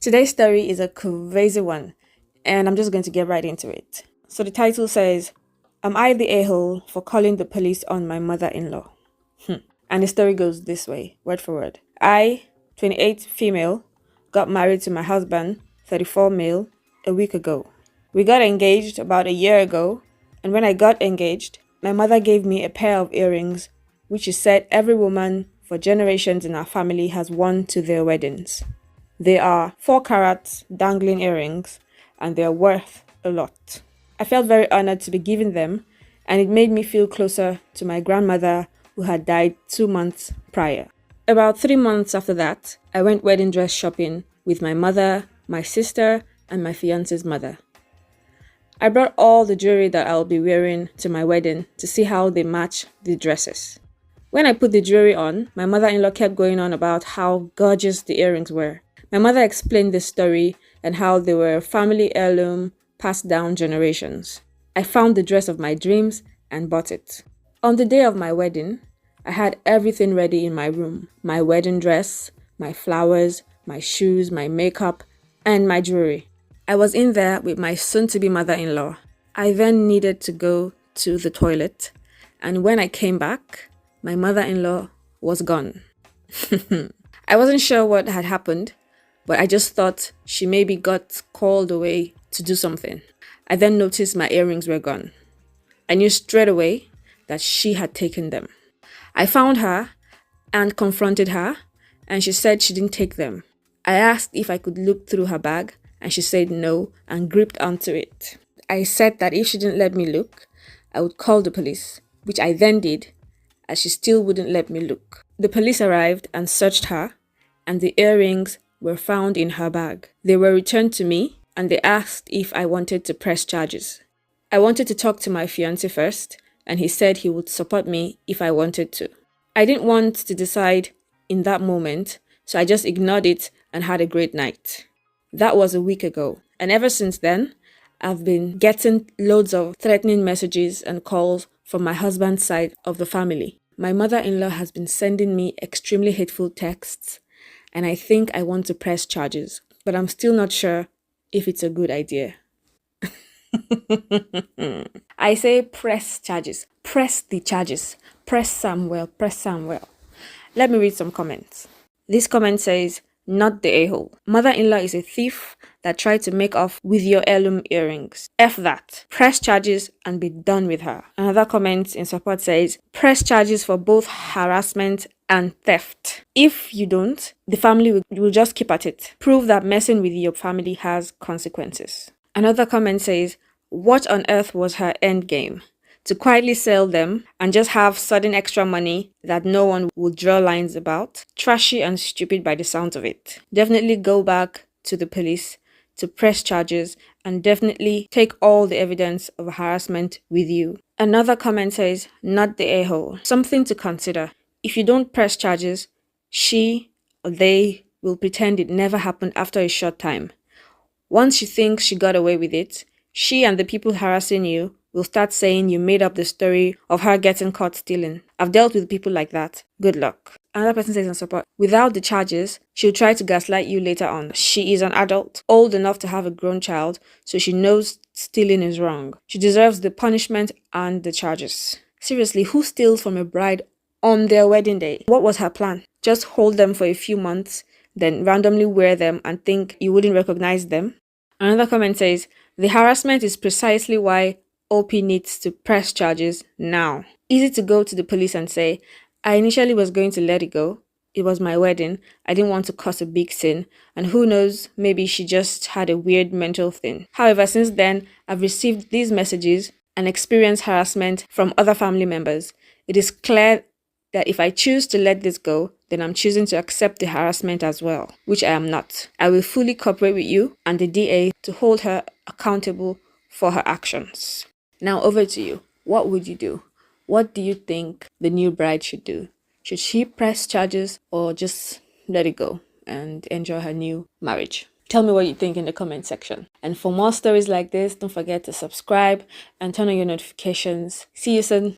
Today's story is a crazy one, and I'm just going to get right into it. So the title says, Am I the a-hole for calling the police on my mother-in-law? And the story goes this way, word for word. I, 28 female, got married to my husband, 34 male, a week ago. We got engaged about a year ago, and when I got engaged, my mother gave me a pair of earrings, which she said every woman for generations in our family has worn to their weddings. They are 4 carat dangling earrings, and they are worth a lot. I felt very honored to be given them, and it made me feel closer to my grandmother who had died 2 months prior. About 3 months after that, I went wedding dress shopping with my mother, my sister, and my fiance's mother. I brought all the jewelry that I'll be wearing to my wedding to see how they match the dresses. When I put the jewelry on, my mother-in-law kept going on about how gorgeous the earrings were. My mother explained the story and how they were a family heirloom passed down generations. I found the dress of my dreams and bought it. On the day of my wedding, I had everything ready in my room. My wedding dress, my flowers, my shoes, my makeup, and my jewelry. I was in there with my soon-to-be mother-in-law. I then needed to go to the toilet, and when I came back, my mother-in-law was gone. I wasn't sure what had happened, but I just thought she maybe got called away to do something. I then noticed my earrings were gone. I knew straight away that she had taken them. I found her and confronted her, and she said she didn't take them. I asked if I could look through her bag, and she said no and gripped onto it. I said that if she didn't let me look, I would call the police, which I then did, as she still wouldn't let me look. The police arrived and searched her, and the earrings were found in her bag. They were returned to me, and they asked if I wanted to press charges. I wanted to talk to my fiancé first, and he said he would support me if I wanted to. I didn't want to decide in that moment, so I just ignored it and had a great night. That was a week ago, and ever since then, I've been getting loads of threatening messages and calls from my husband's side of the family. My mother-in-law has been sending me extremely hateful texts, and I think I want to press charges, but I'm still not sure if it's a good idea. I say press charges. Press the charges. Press Samuel. Press Samuel. Let me read some comments. This comment says, not the a-hole. Mother-in-law is a thief that tried to make off with your heirloom earrings. F that. Press charges and be done with her. Another comment in support says, press charges for both harassment and theft. If you don't, the family will just keep at it. Prove that messing with your family has consequences. Another comment says, what on earth was her end game? To quietly sell them and just have sudden extra money that no one would draw lines about. Trashy and stupid by the sounds of it. Definitely go back to the police to press charges and definitely take all the evidence of harassment with you. Another comment says, not the a-hole. Something to consider. If you don't press charges, she or they will pretend it never happened after a short time. Once she thinks she got away with it, she and the people harassing you will start saying you made up the story of her getting caught stealing. I've dealt with people like that. Good luck. Another person says in support, without the charges, she'll try to gaslight you later on. She is an adult, old enough to have a grown child, so she knows stealing is wrong. She deserves the punishment and the charges. Seriously, who steals from a bride on their wedding day? What was her plan? Just hold them for a few months, then randomly wear them and think you wouldn't recognize them? Another comment says, the harassment is precisely why OP needs to press charges now. Easy to go to the police and say, I initially was going to let it go. It was my wedding. I didn't want to cause a big sin. And who knows, maybe she just had a weird mental thing. However, since then, I've received these messages and experienced harassment from other family members. It is clear that if I choose to let this go, then I'm choosing to accept the harassment as well, which I am not. I will fully cooperate with you and the DA to hold her accountable for her actions. Now over to you. What would you do? What do you think the new bride should do? Should she press charges or just let it go and enjoy her new marriage? Tell me what you think in the comment section. And for more stories like this, don't forget to subscribe and turn on your notifications. See you soon.